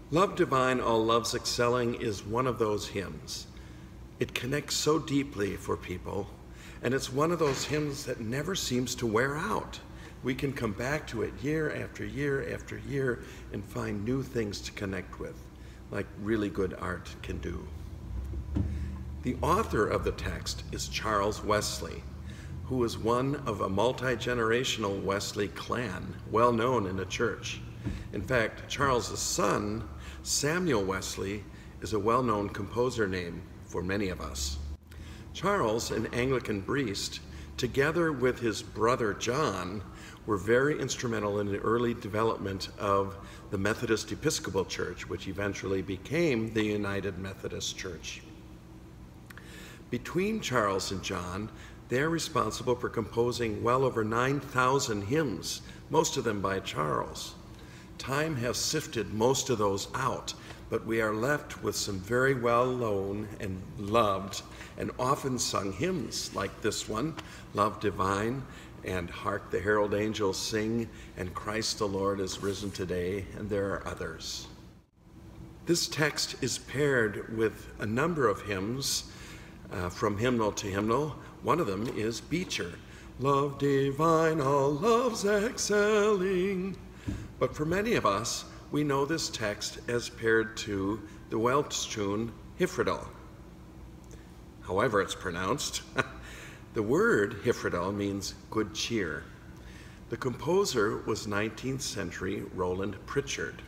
Love Divine, All Loves Excelling is one of those hymns. It connects so deeply for people, and it's one of those hymns that never seems to wear out. We can come back to it year after year after year and find new things to connect with, like really good art can do. The author of the text is Charles Wesley, who was one of a multi-generational Wesley clan, well known in the church. In fact, Charles's son, Samuel Wesley, is a well-known composer name for many of us. Charles, an Anglican priest, together with his brother John, were very instrumental in the early development of the Methodist Episcopal Church, which eventually became the United Methodist Church. Between Charles and John, they're responsible for composing well over 9,000 hymns, most of them by Charles. Time has sifted most of those out, but we are left with some very well-known and loved and often sung hymns like this one, Love Divine, and Hark the Herald Angels Sing, and Christ the Lord is Risen Today, and there are others. This text is paired with a number of hymns from hymnal to hymnal. One of them is Beecher, Love Divine, All Loves Excelling. But for many of us, we know this text as paired to the Welsh tune Hyfrydol. However it's pronounced. The word Hyfrydol means good cheer. The composer was 19th century Roland Pritchard,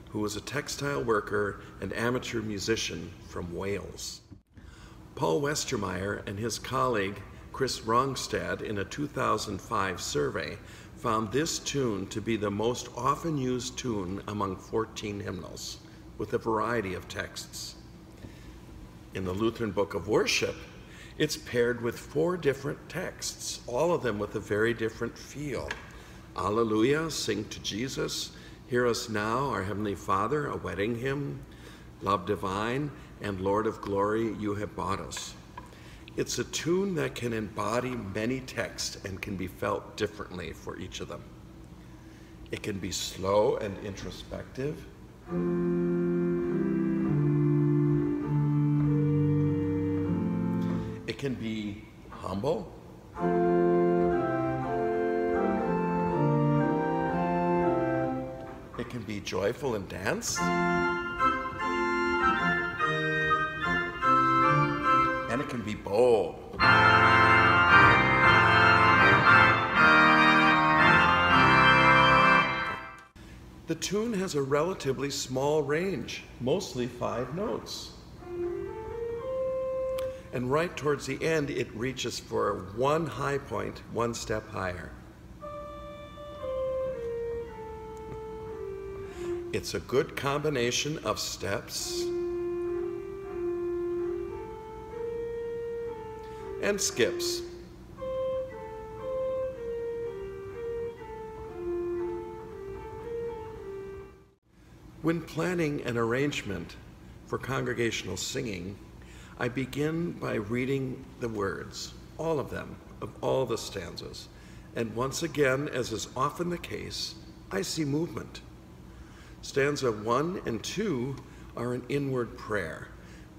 who was a textile worker and amateur musician from Wales. Paul Westermeyer and his colleague Chris Rongstad, in a 2005 survey, found this tune to be the most often used tune among 14 hymnals, with a variety of texts. In the Lutheran Book of Worship, it's paired with 4 different texts, all of them with a very different feel. Alleluia, Sing to Jesus, Hear Us Now, Our Heavenly Father, a wedding hymn, Love Divine, and Lord of Glory, You Have Bought Us. It's a tune that can embody many texts and can be felt differently for each of them. It can be slow and introspective. It can be humble. It can be joyful and dance. And it can be bold. The tune has a relatively small range, mostly 5 notes. And right towards the end, it reaches for one high point, 1 step higher. It's a good combination of steps and skips. When planning an arrangement for congregational singing, I begin by reading the words, all of them, of all the stanzas. And once again, as is often the case, I see movement. Stanza 1 and 2 are an inward prayer,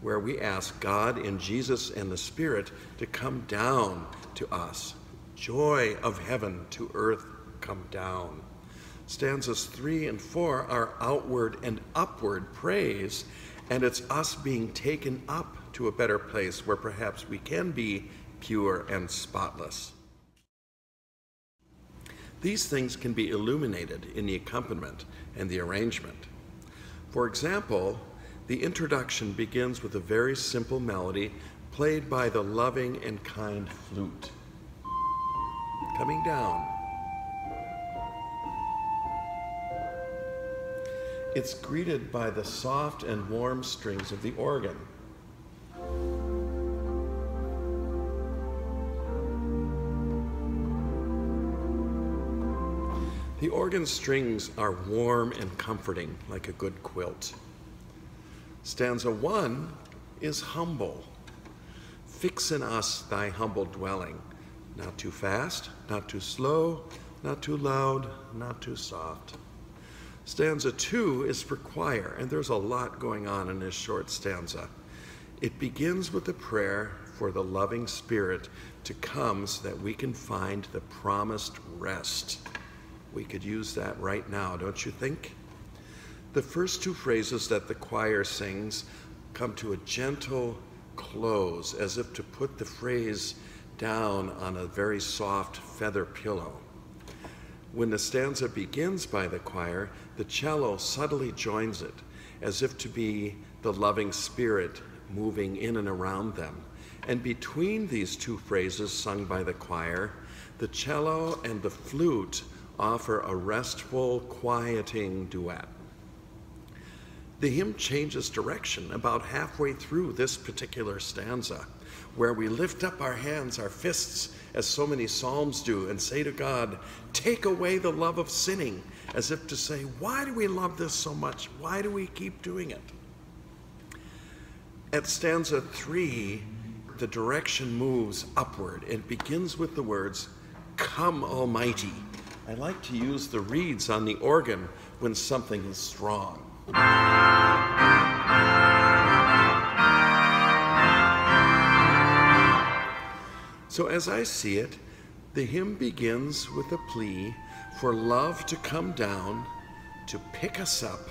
where we ask God in Jesus and the Spirit to come down to us. Joy of heaven to earth come down. Stanzas 3 and 4 are outward and upward praise, and it's us being taken up to a better place where perhaps we can be pure and spotless. These things can be illuminated in the accompaniment and the arrangement. For example, the introduction begins with a very simple melody played by the loving and kind flute. Coming down. It's greeted by the soft and warm strings of the organ. The organ strings are warm and comforting, like a good quilt. Stanza 1 is humble. Fix in us thy humble dwelling. Not too fast, not too slow, not too loud, not too soft. Stanza 2 is for choir, and there's a lot going on in this short stanza. It begins with a prayer for the loving Spirit to come so that we can find the promised rest. We could use that right now, don't you think? The first two phrases that the choir sings come to a gentle close, as if to put the phrase down on a very soft feather pillow. When the stanza begins by the choir, the cello subtly joins it, as if to be the loving Spirit moving in and around them. And between these two phrases sung by the choir, the cello and the flute offer a restful, quieting duet. The hymn changes direction about halfway through this particular stanza, where we lift up our hands, our fists, as so many psalms do, and say to God, "Take away the love of sinning," as if to say, why do we love this so much? Why do we keep doing it? At stanza 3, the direction moves upward. It begins with the words, "Come Almighty." I like to use the reeds on the organ when something is strong. So as I see it, the hymn begins with a plea for love to come down, to pick us up,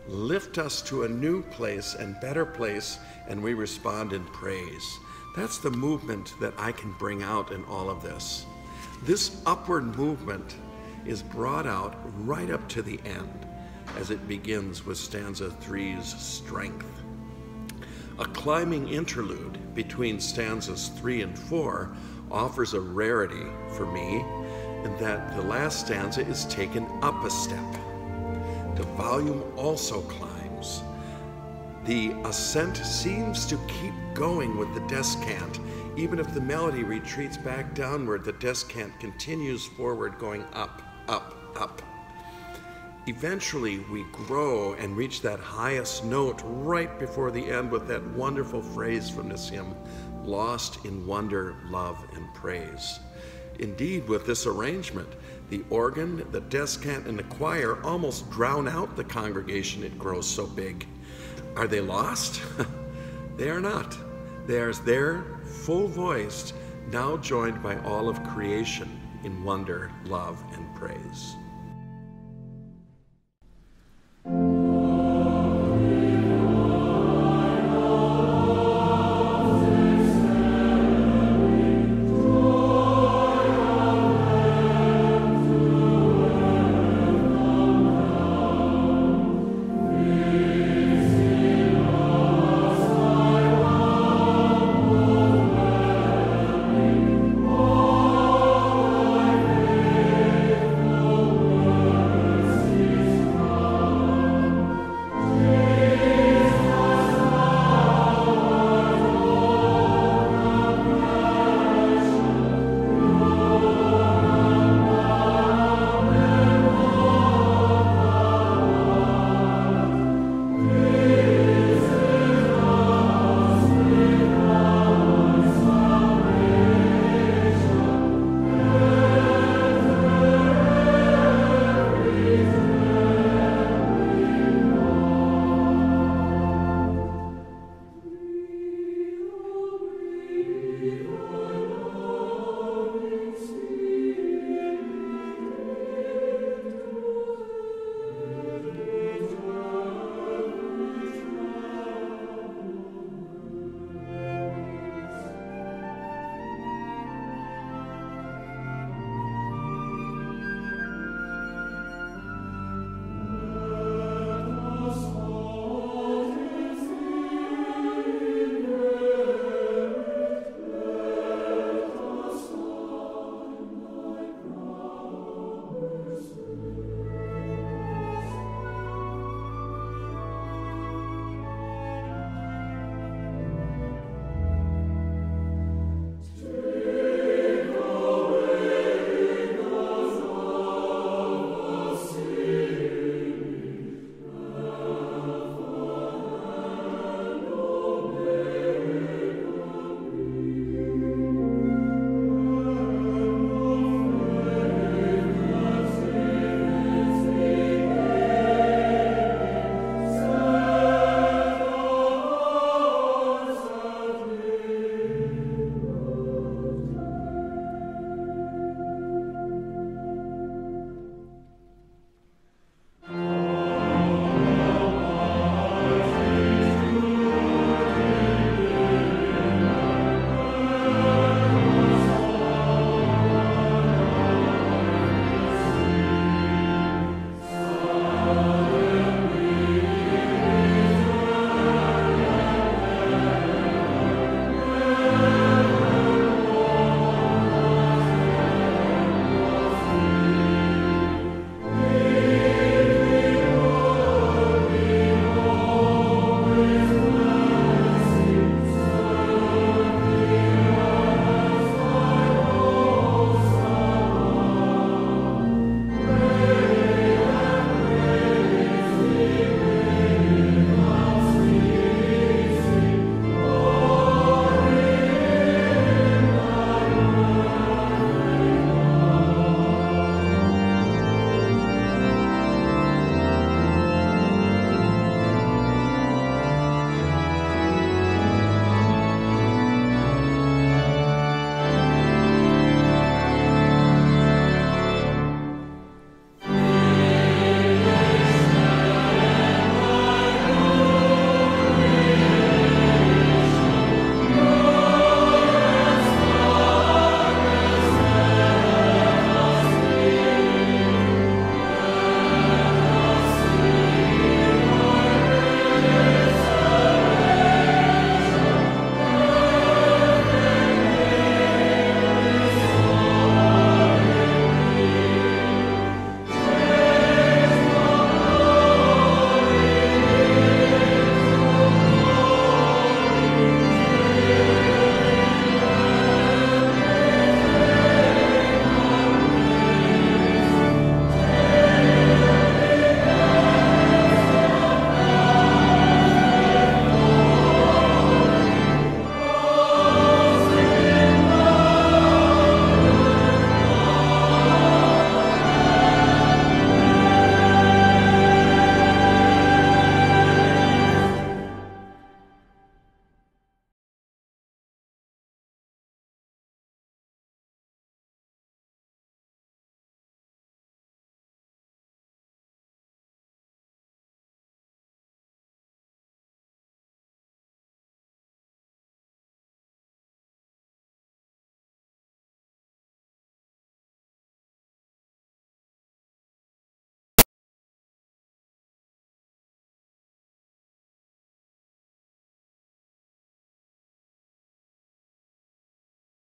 lift us to a new place and better place, and we respond in praise. That's the movement that I can bring out in all of this. This upward movement is brought out right up to the end, as it begins with stanza 3's strength. A climbing interlude between stanzas 3 and 4 offers a rarity for me, in that the last stanza is taken up a step. The volume also climbs. The ascent seems to keep going with the descant. Even if the melody retreats back downward, the descant continues forward, going up, up, up. Eventually, we grow and reach that highest note right before the end with that wonderful phrase from this hymn, "Lost in wonder, love, and praise." Indeed, with this arrangement, the organ, the descant, and the choir almost drown out the congregation. It grows so big. Are they lost? They are not. They are there, full-voiced, now joined by all of creation in wonder, love, and praise.